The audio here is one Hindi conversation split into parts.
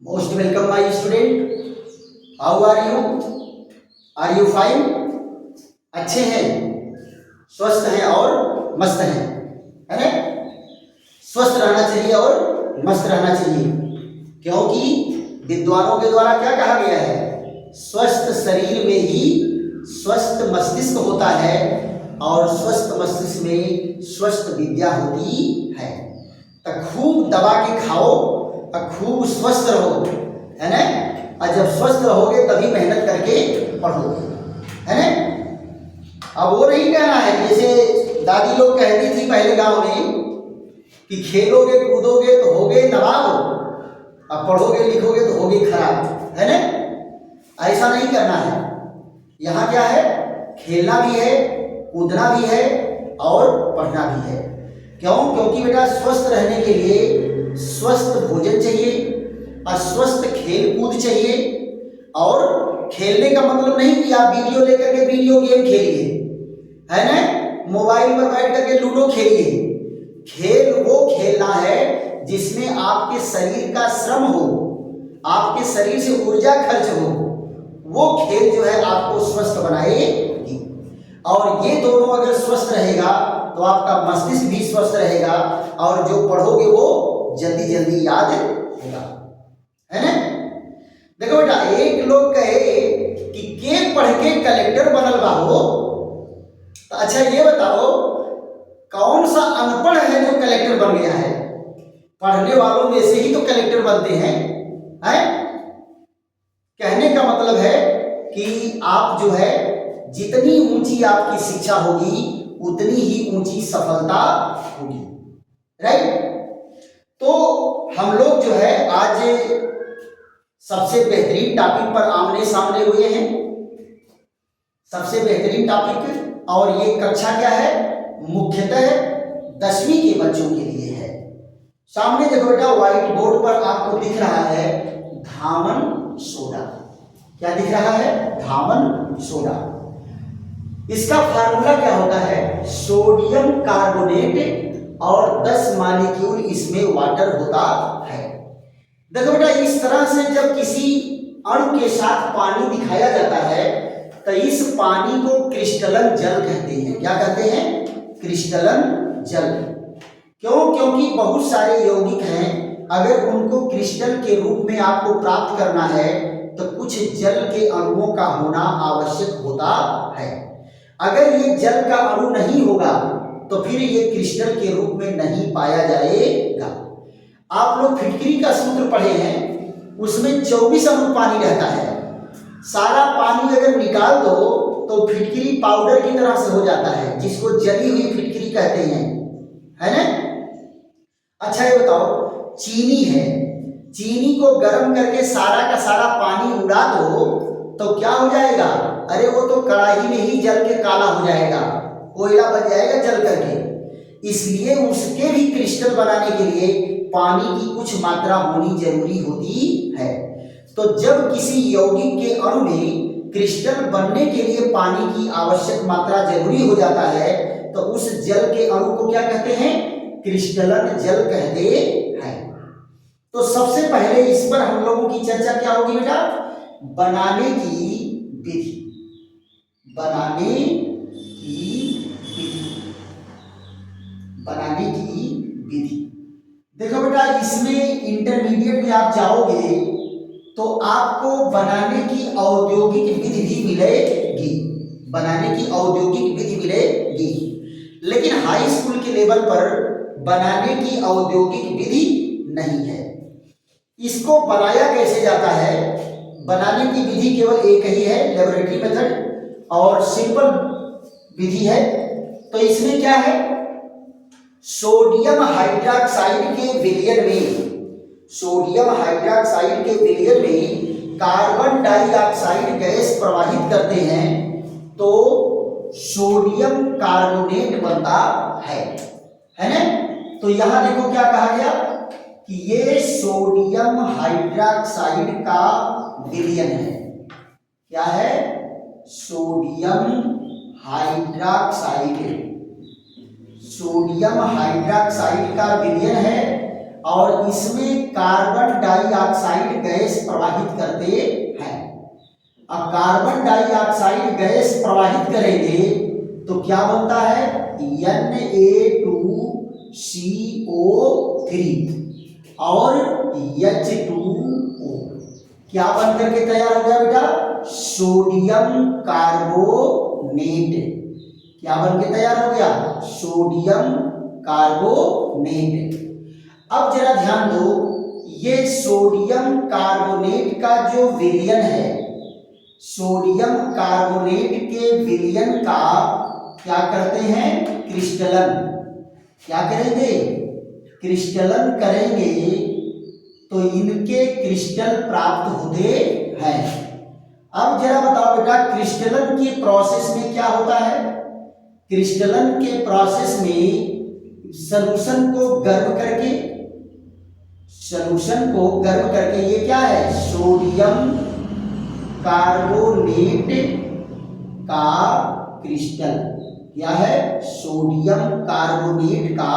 Most welcome my student. How are you? Are you fine? अच्छे हैं, स्वस्थ हैं और मस्त हैं, है ना? स्वस्थ रहना चाहिए और मस्त रहना चाहिए, क्योंकि विद्वानों के द्वारा क्या कहा गया है? स्वस्थ शरीर में ही स्वस्थ मस्तिष्क होता है और स्वस्थ मस्तिष्क में स्वस्थ विद्या होती है। तो खूब दबा के खाओ और खूब स्वस्थ रहो, है ना? और जब स्वस्थ रहोगे तभी मेहनत करके पढ़ोगे, है ना? अब वो नहीं कहना है जैसे दादी लोग कहती थी पहले गांव में कि खेलोगे कूदोगे तो होगे नवाब, अब पढ़ोगे लिखोगे तो होगे खराब, है ना? ऐसा नहीं करना है। यहाँ क्या है? खेलना भी है, कूदना भी है और पढ़ना भी है। क्यों? क्योंकि बेटा स्वस्थ रहने के लिए स्वस्थ भोजन चाहिए और स्वस्थ खेल कूद चाहिए। और खेलने का मतलब नहीं कि आप वीडियो लेकर के वीडियो गेम खेलिए, है ना? मोबाइल पर बैठ करके लूडो खेलिए। खेल वो खेलना है जिसमें आपके शरीर का श्रम हो, आपके शरीर से ऊर्जा खर्च हो। वो खेल जो है आपको स्वस्थ बनाएगी। और ये दोनों अगर स्वस्थ रहेगा तो आपका मस्तिष्क भी स्वस्थ रहेगा और जो पढ़ोगे वो जल्दी जल्दी याद होगा, है ना? देखो बेटा, एक लोग कहे कि के पढ़ के कलेक्टर बनल बा हो, तो अच्छा ये बताओ कौन सा अनपढ़ है जो कलेक्टर बन गया है? पढ़ने वालों में से ही तो कलेक्टर बनते हैं, हैं? कहने का मतलब है कि आप जो है जितनी ऊंची आपकी शिक्षा होगी उतनी ही ऊंची सफलता होगी, राइट? तो हम लोग जो है आज सबसे बेहतरीन टॉपिक पर आमने सामने हुए हैं, सबसे बेहतरीन टॉपिक। और ये कक्षा क्या है? मुख्यतः 10वीं के बच्चों के लिए है। सामने देखो बेटा, व्हाइट बोर्ड पर आपको दिख रहा है धामन सोडा। क्या दिख रहा है? धामन सोडा। इसका फार्मूला क्या होता है? सोडियम कार्बोनेट और 10 मॉलिक्यूल इसमें वाटर होता है। देखो बेटा, इस तरह से जब किसी अणु के साथ पानी दिखाया जाता है तो इस पानी को क्रिस्टलन जल कहते हैं। क्या कहते हैं? क्रिस्टलन जल। क्यों? क्योंकि बहुत सारे यौगिक हैं, अगर उनको क्रिस्टल के रूप में आपको प्राप्त करना है तो कुछ जल के अणुओं का होना आवश्यक होता है। अगर ये जल का अणु नहीं होगा तो फिर ये क्रिस्टल के रूप में नहीं पाया जाएगा। आप लोग फिटकरी का सूत्र पढ़े हैं, उसमें 24 अणु पानी रहता है। सारा पानी अगर निकाल दो तो फिटकरी पाउडर की तरह से हो जाता है, जिसको जली हुई फिटकरी कहते हैं, है ना? अच्छा ये बताओ, चीनी है, चीनी को गर्म करके सारा का सारा पानी उड़ा दो तो क्या हो जाएगा? अरे वो तो कड़ाही में ही जल के काला हो जाएगा, कोयला बन जाएगा जल करके। इसलिए उसके भी क्रिस्टल बनाने के लिए पानी की कुछ मात्रा होनी जरूरी होती है। तो जब किसी यौगिक के अणु में क्रिस्टल बनने के लिए पानी की आवश्यक मात्रा जरूरी हो जाता है तो उस जल के अणु को क्या कहते हैं? क्रिस्टलन जल कहते हैं। तो सबसे पहले इस पर हम लोगों की चर्चा क्या होगी बेटा? बनाने की विधि। बनाने की विधि, बनाने की विधि। देखो बेटा, इसमें इंटरमीडिएट में आप जाओगे तो आपको बनाने की औद्योगिक विधि भी मिलेगी, बनाने की औद्योगिक विधि मिलेगी। लेकिन हाई स्कूल के लेवल पर बनाने की औद्योगिक विधि नहीं है। इसको बनाया कैसे जाता है? बनाने की विधि केवल एक ही है, लेबोरेटरी मेथड और सिंपल विधि है। तो इसमें क्या है? सोडियम हाइड्रोक्साइड के विलयन में, सोडियम हाइड्रोक्साइड के विलयन में कार्बन डाइऑक्साइड गैस प्रवाहित करते हैं तो सोडियम कार्बोनेट बनता है ना? तो यहां देखो क्या कहा गया कि ये सोडियम हाइड्रोक्साइड का विलयन है। क्या है? सोडियम हाइड्रोक्साइड, सोडियम हाइड्रोक्साइड का विलयन है और इसमें कार्बन डाइऑक्साइड गैस प्रवाहित करते हैं। अब कार्बन डाइऑक्साइड गैस प्रवाहित करेंगे तो क्या बनता है, Na2CO3 और H2O क्या बन करके तैयार हो गया बेटा, सोडियम कार्बोनेट। क्या बन के तैयार हो गया, सोडियम कार्बोनेट। अब जरा ध्यान दो, ये सोडियम कार्बोनेट का जो विलयन है, सोडियम कार्बोनेट के विलयन का क्या करते हैं, क्रिस्टलन। क्या करेंगे, क्रिस्टलन करेंगे तो इनके क्रिस्टल प्राप्त होते हैं। अब जरा बताओ बेटा, क्रिस्टलन की प्रोसेस में क्या होता है, क्रिस्टलन के प्रोसेस में सॉल्यूशन को गर्म करके, सॉल्यूशन को गर्म करके, ये क्या है, सोडियम कार्बोनेट का क्रिस्टल, क्या है, सोडियम कार्बोनेट का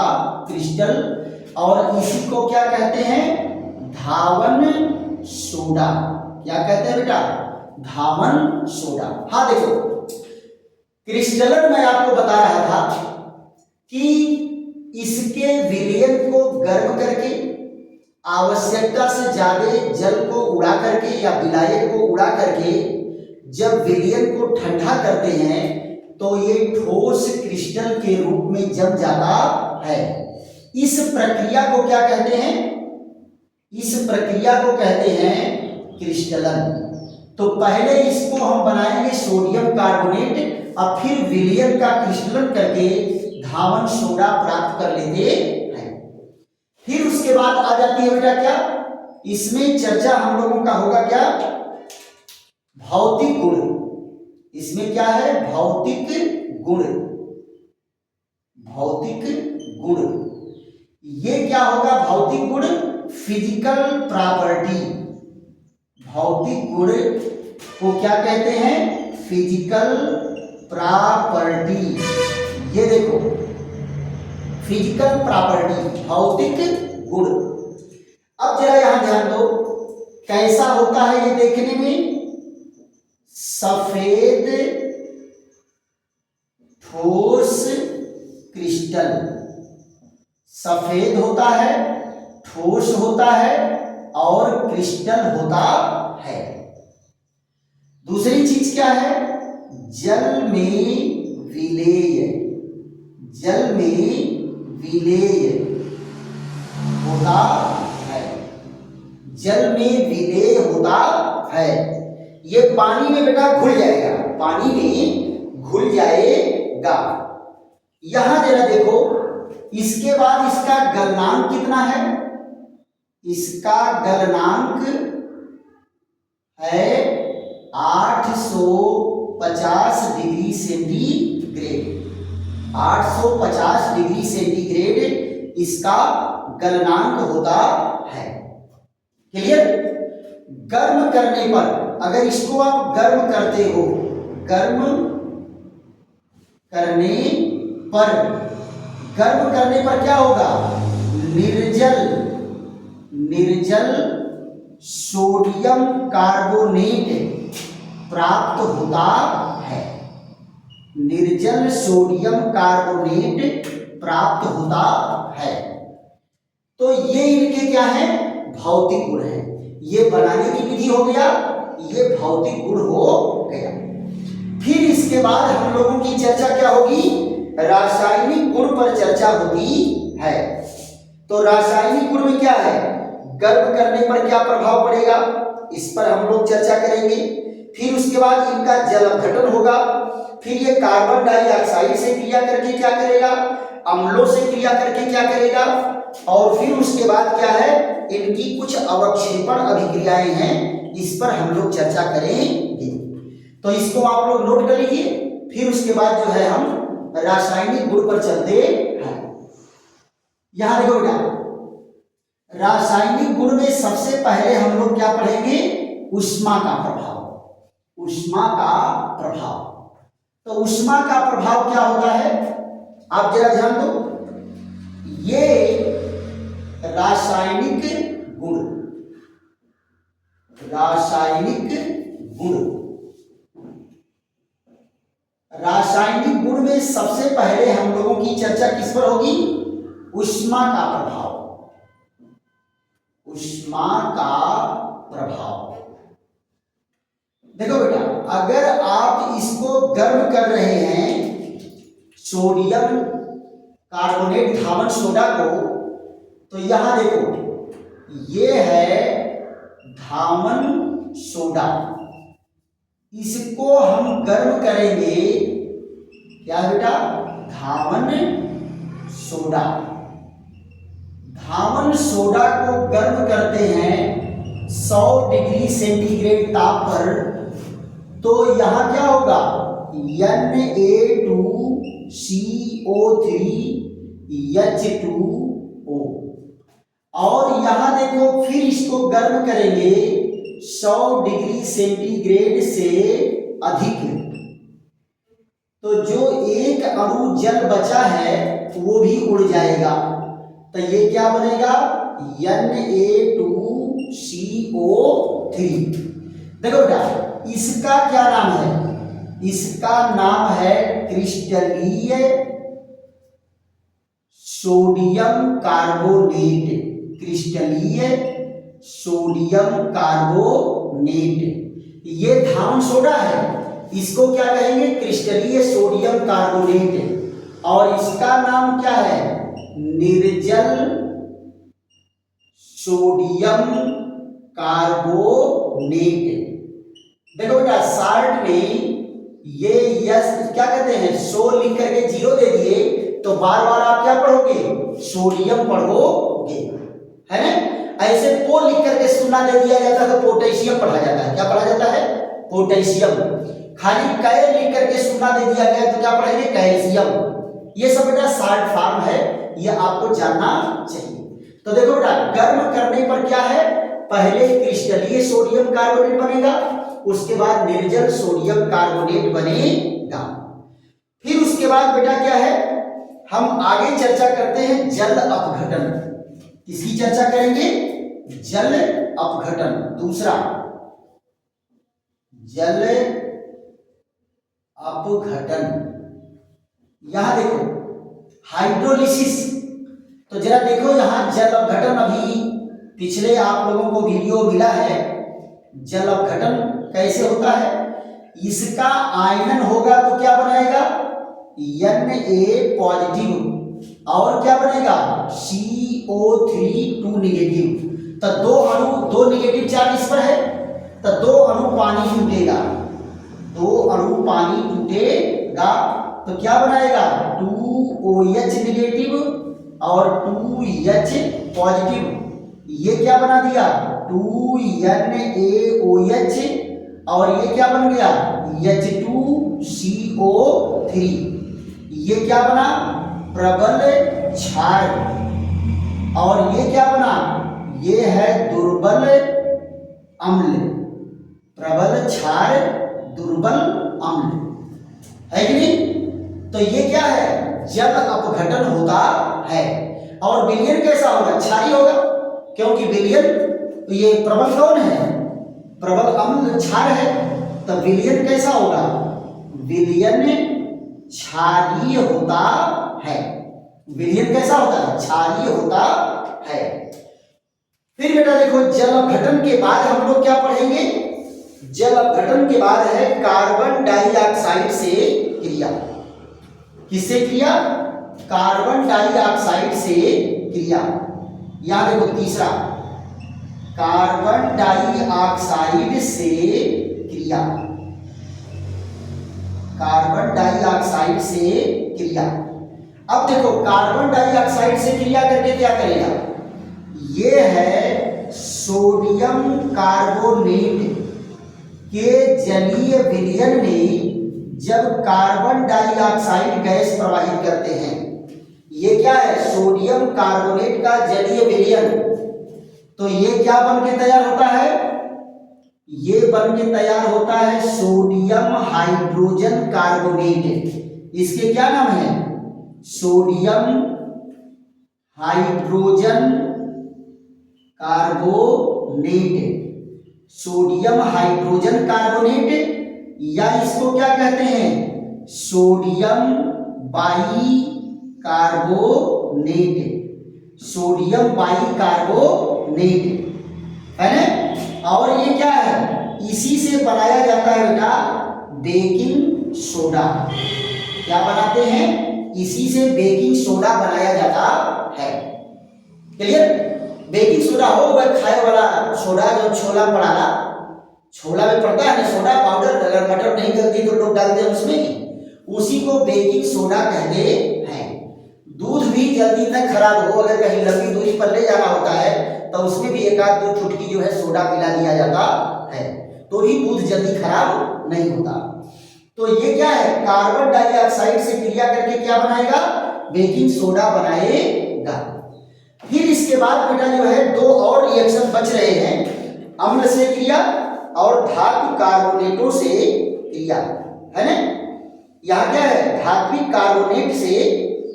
क्रिस्टल, और इसी को क्या कहते हैं, धावन सोडा। क्या कहते हैं बेटा, धावन सोडा। हाँ देखो, क्रिस्टलन मैं आपको बता रहा था कि इसके विलयन को गर्म करके, आवश्यकता से ज्यादा जल को उड़ा करके या विलायक को उड़ा करके जब विलयन को ठंडा करते हैं तो ये ठोस क्रिस्टल के रूप में जम जाता है। इस प्रक्रिया को क्या कहते हैं, इस प्रक्रिया को कहते हैं क्रिस्टलन। तो पहले इसको हम बनाएंगे सोडियम कार्बोनेट और फिर विलयन का क्रिस्टलन करके धावन सोडा प्राप्त कर लेते हैं। फिर उसके बाद आ जाती है बेटा क्या, इसमें चर्चा हम लोगों का होगा क्या, भौतिक गुण। इसमें क्या है, भौतिक गुण, भौतिक गुण। ये क्या होगा, भौतिक गुण, फिजिकल प्रॉपर्टी। भौतिक गुण को क्या कहते हैं, फिजिकल प्रॉपर्टी। ये देखो, फिजिकल प्रॉपर्टी, भौतिक गुण। अब जरा यहां ध्यान दो, कैसा होता है ये देखने में, सफेद ठोस क्रिस्टल, सफेद होता है, ठोस होता है और क्रिस्टल होता है। दूसरी चीज क्या है, जल में विलेय, जल में विलेय होता है, जल में विलेय होता है। ये पानी में बेटा घुल जाएगा, पानी में घुल जाएगा। यहां जरा देखो, इसके बाद इसका गलनांक कितना है, इसका गलनांक है 850 डिग्री सेंटीग्रेड। 850 डिग्री सेंटीग्रेड इसका गलनांक होता है। क्लियर। गर्म करने पर, अगर इसको आप गर्म करते हो, गर्म करने पर, गर्म करने पर क्या होगा, निर्जल, निर्जल सोडियम कार्बोनेट प्राप्त होता है। निर्जल सोडियम कार्बोनेट प्राप्त होता है। तो ये इनके क्या है, भौतिक गुण है। ये बनाने की विधि हो गया, ये भौतिक गुण हो गया। फिर इसके बाद हम लोगों की चर्चा क्या होगी, रासायनिक गुण पर चर्चा होती है। तो रासायनिक गुण में क्या है, गर्म करने पर क्या प्रभाव पड़ेगा, इस पर हम लोग चर्चा करेंगे। फिर उसके बाद इनका जल अपघटन होगा। फिर ये कार्बन डाइऑक्साइड से क्रिया करके क्या करेगा, अम्लों से क्रिया करके क्या करेगा, और फिर उसके बाद क्या है, इनकी कुछ अवक्षेपण अभिक्रियाएं हैं, इस पर हम लोग चर्चा करेंगे। तो इसको आप लोग नोट कर लीजिए। फिर उसके बाद जो है हम रासायनिक गुण पर चलते हैं। यहां देखो बेटा, रासायनिक गुण में सबसे पहले हम लोग क्या पढ़ेंगे, ऊष्मा का प्रभाव। ऊष्मा का प्रभाव, तो ऊष्मा का प्रभाव क्या होता है, आप जरा ध्यान दो। ये रासायनिक गुण, रासायनिक गुण। रासायनिक गुण में सबसे पहले हम लोगों की चर्चा किस पर होगी? ऊष्मा का प्रभाव, ऊष्मा का प्रभाव। देखो बेटा, अगर आप इसको गर्म कर रहे हैं सोडियम कार्बोनेट धावन सोडा को, तो यहां देखो ये है धावन सोडा, इसको हम गर्म करेंगे क्या बेटा? धावन सोडा। धावन सोडा को गर्म करते हैं 100 डिग्री सेंटीग्रेड ताप पर, तो यहां क्या होगा? Na2CO3H2O। और यहां देखो फिर इसको गर्म करेंगे 100 डिग्री सेंटीग्रेड से अधिक, तो जो एक अणु जल बचा है वो भी उड़ जाएगा, तो ये क्या बनेगा? Na2CO3। देखो बेटा, इसका क्या नाम है? इसका नाम है क्रिस्टलीय सोडियम कार्बोनेट, क्रिस्टलीय सोडियम कार्बोनेट। ये धावन सोडा है, इसको क्या कहेंगे? क्रिस्टलीय सोडियम कार्बोनेट। और इसका नाम क्या है? निर्जल सोडियम कार्बोनेट। देखो बेटा, शार्ट में ये यस क्या कहते हैं? सो लिख करके 0 दे दिए, तो बार बार आप क्या पढ़ोगे? सोडियम पढ़ोगे, है ना? ऐसे पो लिख करके सुना दे दिया जाता है तो पोटेशियम पढ़ा जाता है। क्या पढ़ा जाता है? पोटेशियम। खाली कैल लिख करके सुना दे दिया गया तो क्या पढ़ेंगे? कैल्शियम। ये सब बेटा शॉर्ट फॉर्म है, ये आपको जानना चाहिए। तो देखो बेटा, गर्म करने पर क्या है? पहले क्रिस्टलीय सोडियम कार्बोनेट बनेगा, उसके बाद निर्जल सोडियम कार्बोनेट बनेगा। फिर उसके बाद बेटा क्या है? हम आगे चर्चा करते हैं जल अपघटन। किसकी चर्चा करेंगे? जल अपघटन। दूसरा जल अपघटन। यहां देखो हाइड्रोलिसिस, तो जरा देखो यहां जल अपघटन, अभी पिछले आप लोगों को वीडियो मिला है। जल अपघटन कैसे होता है? इसका आयनन होगा तो क्या बनाएगा? Na पॉजिटिव, और क्या बनेगा? CO3 2 negative. तो दो अणु, दो निगेटिव चार्ज इस पर है, तो दो अणु पानी टूटेगा, दो अणु पानी टूटेगा तो क्या बनाएगा? 2OH निगेटिव और 2H पॉजिटिव। ये क्या बना दिया? 2NaOH, और ये क्या बन गया? H2CO3। ये क्या बना? प्रबल क्षार। और ये क्या बना? ये है दुर्बल अम्ल। प्रबल क्षार, दुर्बल अम्ल, है कि नहीं? तो ये क्या है? जल अपघटन होता है। और विलयन कैसा होगा? क्षारीय होगा, क्योंकि विलयन, ये प्रबल कौन है? प्रबल अम्ल क्षार है, तो विलयन कैसा होगा? विलयन क्षारीय होता है। विलयन कैसा होता है? क्षारीय होता है। फिर बेटा देखो, जल अपघटन के बाद हम लोग क्या पढ़ेंगे? जल अपघटन के बाद है कार्बन डाइऑक्साइड से क्रिया। किससे क्रिया? कार्बन डाइऑक्साइड से क्रिया। यहां देखो तीसरा, कार्बन डाइऑक्साइड से क्रिया, कार्बन डाइऑक्साइड से क्रिया। अब देखो, कार्बन डाइऑक्साइड से क्रिया करके क्या करेगा? ये है सोडियम कार्बोनेट के जलीय विलयन में जब कार्बन डाइऑक्साइड गैस प्रवाहित करते हैं। ये क्या है? सोडियम कार्बोनेट का जलीय विलयन। तो ये क्या बन के तैयार होता है? ये बन के तैयार होता है सोडियम हाइड्रोजन कार्बोनेट। इसके क्या नाम है? Sodium hydrogen carbonate, sodium hydrogen carbonate, या इसको क्या कहते हैं, सोडियम बाइकार्बोनेट, सोडियम बाइकार्बोनेट, है ना। और ये क्या है, इसी से बनाया जाता है बेटा बेकिंग सोडा। क्या बनाते हैं, इसी से बेकिंग सोडा बनाया जाता है। क्लियर। बेकिंग सोडा हो वह खाए वाला सोडा जो छोला पड़ाला, छोला में पड़ता है ना सोडा पाउडर, अगर मटर नहीं गलती तो लोग डालते हैं उसमें, उसी को बेकिंग सोडा कहते हैं। दूध भी जल्दी तक खराब हो, अगर कहीं लंबी दूरी पर ले जाना होता है तो उसमें भी एक आध दो चुटकी जो है सोडा मिला दिया जाता है, तो भी दूध जल्दी खराब नहीं होता। तो ये क्या है, कार्बन डाइऑक्साइड से क्रिया करके क्या बनाएगा, बेकिंग सोडा बनाएगा। फिर इसके बाद बेटा जो है दो और रिएक्शन बच रहे हैं, अम्ल से क्रिया और धातु कार्बोनेटों से क्रिया, है ना। यहाँ क्या है, धात्विक कार्बोनेट से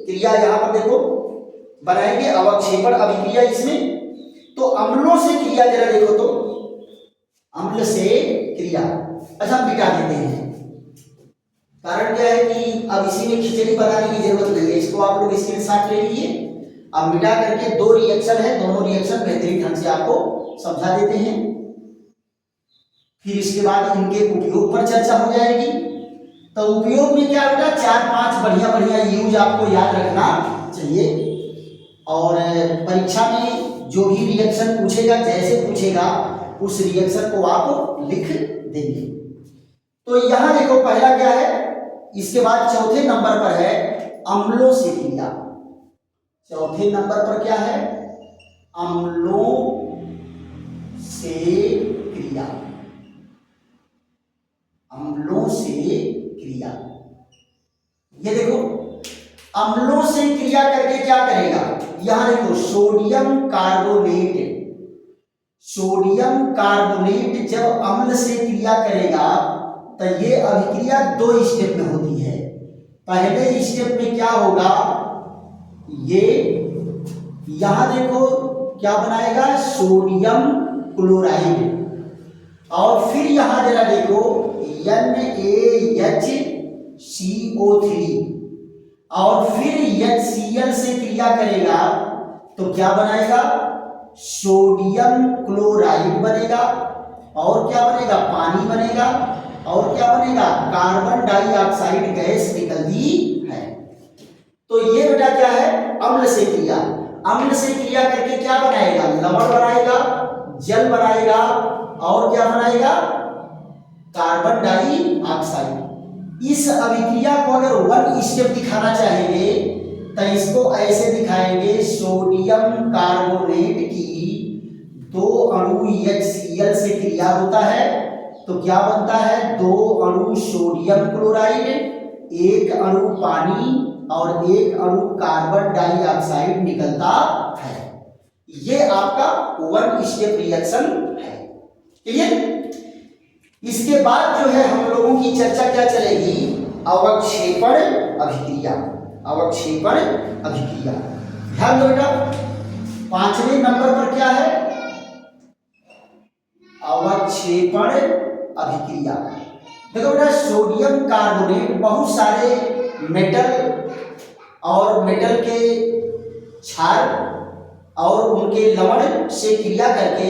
क्रिया, यहाँ पर देखो बनाएंगे अवक्षेपण अभिक्रिया इसमें। तो अम्लों से क्रिया जरा देखो तो, अम्ल से क्रिया, अच्छा मिटा देते हैं, कारण क्या है कि अब इसी में खिचड़ी बनाने की जरूरत नहीं है, इसको आप लोग स्क्रीनशॉट ले लीजिए। अब मिटा करके दो रिएक्शन है, दोनों रिएक्शन बेहतरीन ढंग से आपको समझा देते हैं। फिर इसके बाद इनके उपयोग पर चर्चा हो जाएगी। तो उपयोग में क्या बेटा, 4-5 बढ़िया बढ़िया यूज आपको याद रखना चाहिए, और परीक्षा में जो भी रिएक्शन पूछेगा, जैसे पूछेगा उस रिएक्शन को आप लिख देंगे। तो यहां देखो पहला क्या है, इसके बाद चौथे नंबर पर है अम्लों से क्रिया। चौथे नंबर पर क्या है, अम्लों से क्रिया, अम्लों से क्रिया। ये देखो अम्लों से क्रिया करके क्या करेगा, यहां देखो सोडियम कार्बोनेट, सोडियम कार्बोनेट जब अम्ल से क्रिया करेगा तो ये अभिक्रिया दो स्टेप में होती है। पहले स्टेप में क्या होगा, ये यहां देखो क्या बनाएगा, सोडियम क्लोराइड, और फिर यहां जरा देखो NaHCO3, और फिर HCl से क्रिया करेगा तो क्या बनाएगा, सोडियम क्लोराइड बनेगा, और क्या बनेगा, पानी बनेगा, और क्या बनेगा, कार्बन डाइऑक्साइड गैस निकलती है। तो ये बेटा क्या है, अम्ल से क्रिया। अम्ल से क्रिया करके क्या बनाएगा, लवण बनाएगा, जल बनाएगा, और क्या बनाएगा, कार्बन डाइऑक्साइड। इस अभिक्रिया को अगर वन स्टेप दिखाना चाहेंगे तो इसको ऐसे दिखाएंगे, सोडियम कार्बोनेट की दो अणु HCl से क्रिया होता है तो क्या बनता है, दो अणु सोडियम क्लोराइड, एक अणु पानी और एक अणु कार्बन डाइऑक्साइड निकलता है। ये आपका वन स्टेप रिएक्शन है। क्लियर। इसके बाद जो है हम लोगों की चर्चा क्या चलेगी, अवक्षेपण अभिक्रिया, अवक्षेपण अभिक्रिया। ध्यान दो बेटा, 5वें नंबर पर क्या है, अवक्षेपण अभिक्रिया। देखो बेटा सोडियम कार्बोनेट बहुत सारे मेटल और मेटल के क्षार और उनके लवण से क्रिया करके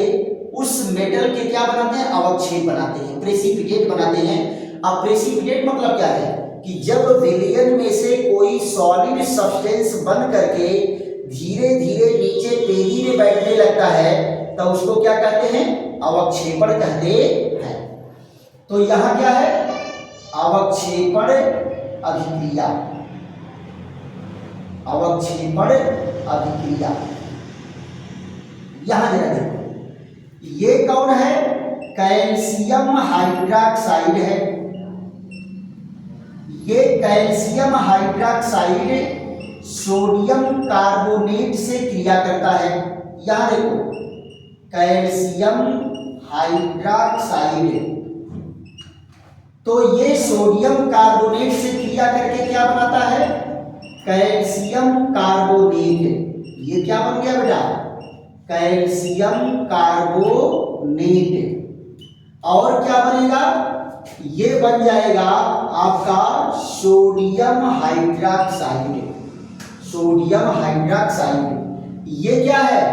उस मेटल के क्या बनाते हैं, अवक्षेप बनाते हैं, प्रेसिपिटेट बनाते हैं। अब प्रेसिपिटेट मतलब क्या है कि जब विलयन में से कोई सॉलिड सब्सटेंस बन करके धीरे धीरे नीचे तेजी में बैठने लगता है तो उसको क्या कहते हैं, अवक्षेपण कहते हैं। तो यहां क्या है, अवक्षेपण अभिक्रिया, अवक्षेपण अभिक्रिया। यहां जरा देखो, ये कौन है, कैल्शियम हाइड्रोक्साइड है। ये कैल्शियम हाइड्रोक्साइड सोडियम कार्बोनेट से क्रिया करता है। यहां देखो कैल्शियम हाइड्रोक्साइड, तो ये सोडियम कार्बोनेट से क्रिया करके क्या बनाता है, कैल्शियम कार्बोनेट। ये क्या बन गया बेटा, कैल्शियम कार्बोनेट। और क्या बनेगा, ये बन जाएगा आपका सोडियम हाइड्रोक्साइड। सोडियम हाइड्रोक्साइड ये क्या है,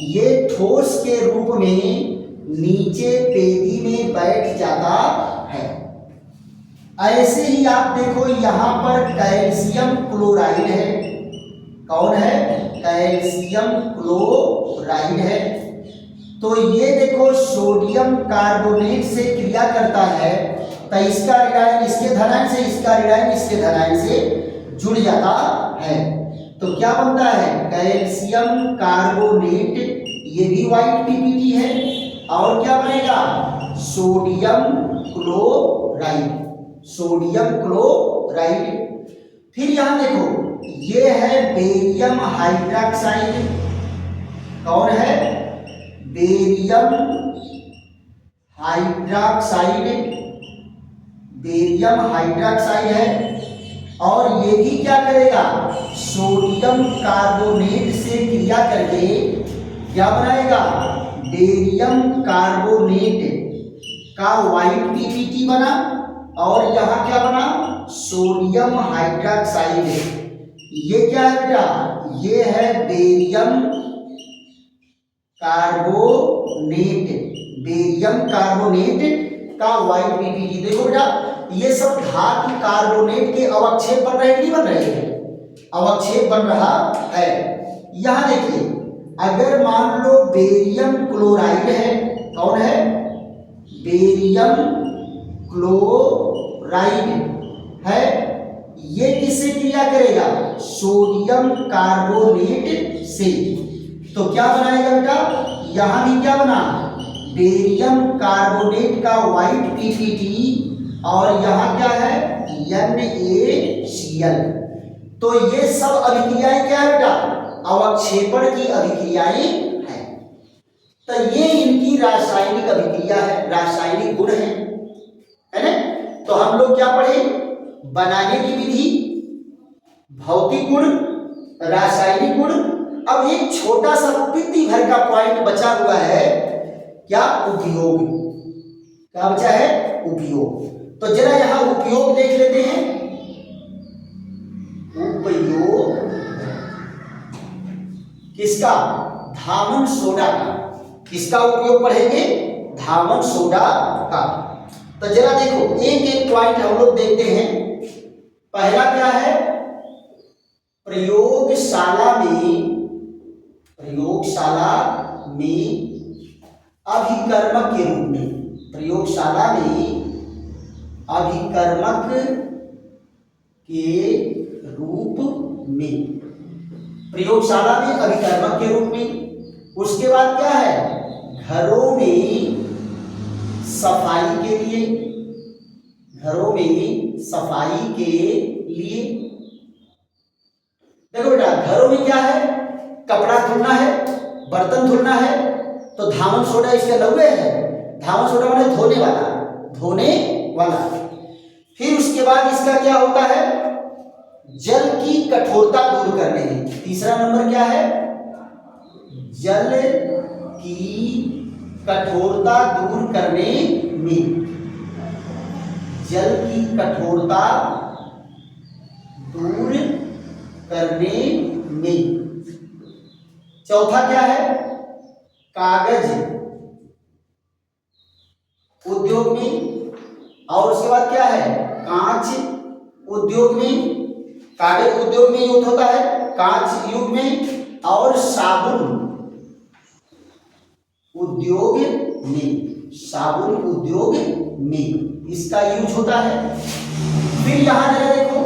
ये ठोस के रूप में नीचे पेदी में बैठ जाता है। ऐसे ही आप देखो यहां पर कैल्शियम क्लोराइड है। कौन है, कैल्शियम क्लोराइड है। तो ये देखो सोडियम कार्बोनेट से क्रिया करता है, तो इसका ऋणायन इसके धनायन से, इसका ऋणायन इसके धनायन से जुड़ जाता है। तो क्या बनता है, कैल्शियम कार्बोनेट, ये भी व्हाइट पीपीटी है। और क्या बनेगा, सोडियम क्लोराइड, सोडियम क्लोराइड। फिर यहां देखो ये है बेरियम हाइड्रोक्साइड। कौन है, बेरियम हाइड्रोक्साइड, बेरियम हाइड्रोक्साइड है। और ये भी क्या करेगा, सोडियम कार्बोनेट से क्रिया करके क्या बनाएगा, बेरियम कार्बोनेट का व्हाइट पीपीटी बना। और यहां क्या बना, सोडियम हाइड्रोक्साइड। ये क्या है बेटा, ये है बेरियम कार्बोनेट, बेरियम कार्बोनेट का व्हाइट पीपीटी। देखो बेटा ये सब धातु कार्बोनेट के अवक्षेप बन रहे, नहीं बन रहे, अवक्षेप बन रहा है। यहां देखिए अगर मान लो बेरियम क्लोराइड है, कौन है, बेरियम क्लोराइड है, ये किससे क्रिया करेगा, सोडियम कार्बोनेट से। तो क्या बनाएगा बेटा, यहां भी क्या बना, बेरियम कार्बोनेट का व्हाइट पीपीटी। और यहां क्या है, NaCl। तो ये सब अभिक्रियाएं क्या है बेटा, अवक्षेपण की अभिक्रियाएं हैं। तो ये इनकी रासायनिक अभिक्रिया है, रासायनिक गुण है ना। तो हम लोग क्या पढ़े, बनाने की विधि, भौतिक गुण, रासायनिक गुण। अब एक छोटा सा पित्ती भर का पॉइंट बचा हुआ है, क्या, उपयोग। क्या बचा है, उपयोग। तो जरा यहां उपयोग देख लेते हैं। उपयोग किसका, धामन सोडा का। किसका उपयोग पढ़ेंगे, धामन सोडा का। तो जरा देखो एक एक पॉइंट हम लोग देखते हैं। पहला क्या है, प्रयोगशाला में, प्रयोगशाला में अभिकर्मक के रूप में, प्रयोगशाला में अभिकर्मक के रूप में, प्रयोगशाला में अभिकर्मक के रूप में। उसके बाद क्या है, घरों में सफाई के लिए, घरों में सफाई के लिए। देखो बेटा घरों में क्या है, कपड़ा धुलना है, बर्तन धुलना है, तो धामन सोडा इसके लगे है। धामन सोडा माने धोने वाला, धोने वाला। फिर उसके बाद इसका क्या होता है, जल की कठोरता दूर करने में। तीसरा नंबर क्या है, जल की कठोरता दूर करने में, जल की कठोरता दूर करने में। चौथा क्या है, कागज उद्योग में। और उसके बाद क्या है, कांच उद्योग में, कागज उद्योग में यूज होता है, कांच युग में। और साबुन उद्योग में, साबुन उद्योग में इसका यूज होता है। फिर यहां जरा देखो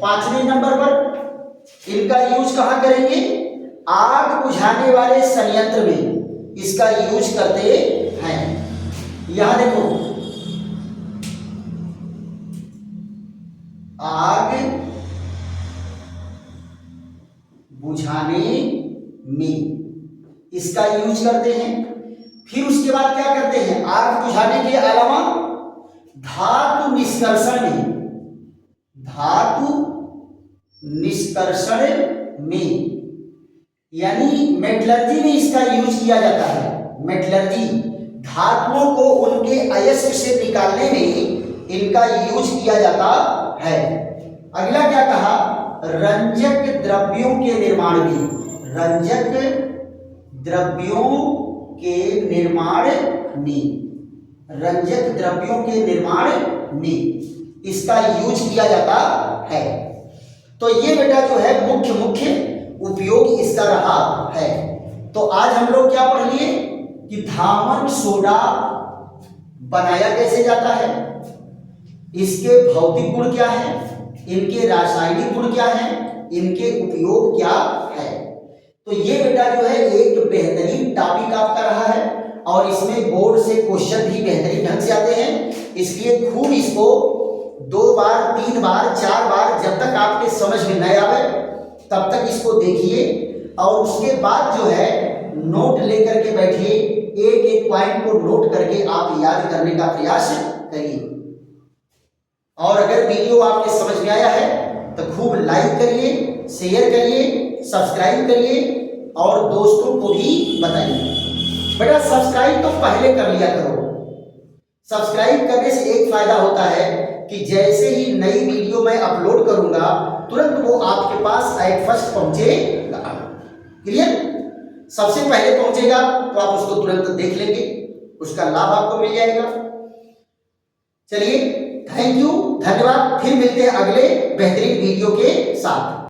5वें नंबर पर इनका यूज कहां करेंगे, आग बुझाने वाले संयंत्र में इसका यूज करते हैं। यहां देखो आग बुझाने में इसका यूज करते हैं। फिर उसके बाद क्या करते हैं, आग बुझाने के अलावा धातु निष्कर्षण में, धातु निष्कर्षण में यानी मेटलर्जी में इसका यूज किया जाता है। मेटलर्जी, धातुओं को उनके अयस्क से निकालने में इनका यूज किया जाता है। अगला क्या कहा, रंजक द्रव्यों के निर्माण में, रंजक द्रव्यों के निर्माण में, रंजक द्रव्यों के निर्माण में इसका यूज किया जाता है। तो ये बेटा जो है मुख्य मुख्य उपयोग इसका रहा है। तो आज हम लोग क्या पढ़ लिए कि धामन सोडा बनाया कैसे जाता है, इसके भौतिक गुण क्या है, इनके रासायनिक गुण क्या है, इनके उपयोग क्या है। तो ये बेटा जो है एक बेहतरीन टॉपिक आपका रहा है और इसमें बोर्ड से क्वेश्चन भी बेहतरीन ढंग से आते हैं। इसलिए खूब इसको 2 बार 3 बार 4 बार जब तक आपके समझ में नहीं आवे तब तक इसको देखिए और उसके बाद जो है नोट लेकर के बैठिए, एक एक पॉइंट को नोट करके आप याद करने का प्रयास करिए। और अगर वीडियो आपके समझ में आया है तो खूब लाइक करिए, शेयर करिए, सब्सक्राइब करिए और दोस्तों को भी बताइए। बेटा सब्सक्राइब तो पहले कर लिया करो। सब्सक्राइब करने से एक फायदा होता है कि जैसे ही नई वीडियो मैं अपलोड करूंगा तुरंत वो आपके पास एट फर्स्ट पहुंचेगा। क्लियर, सबसे पहले पहुंचेगा तो आप उसको तुरंत देख लेंगे, उसका लाभ आपको मिल जाएगा। चलिए, थैंक यू, धन्यवाद। फिर मिलते हैं अगले बेहतरीन वीडियो के साथ।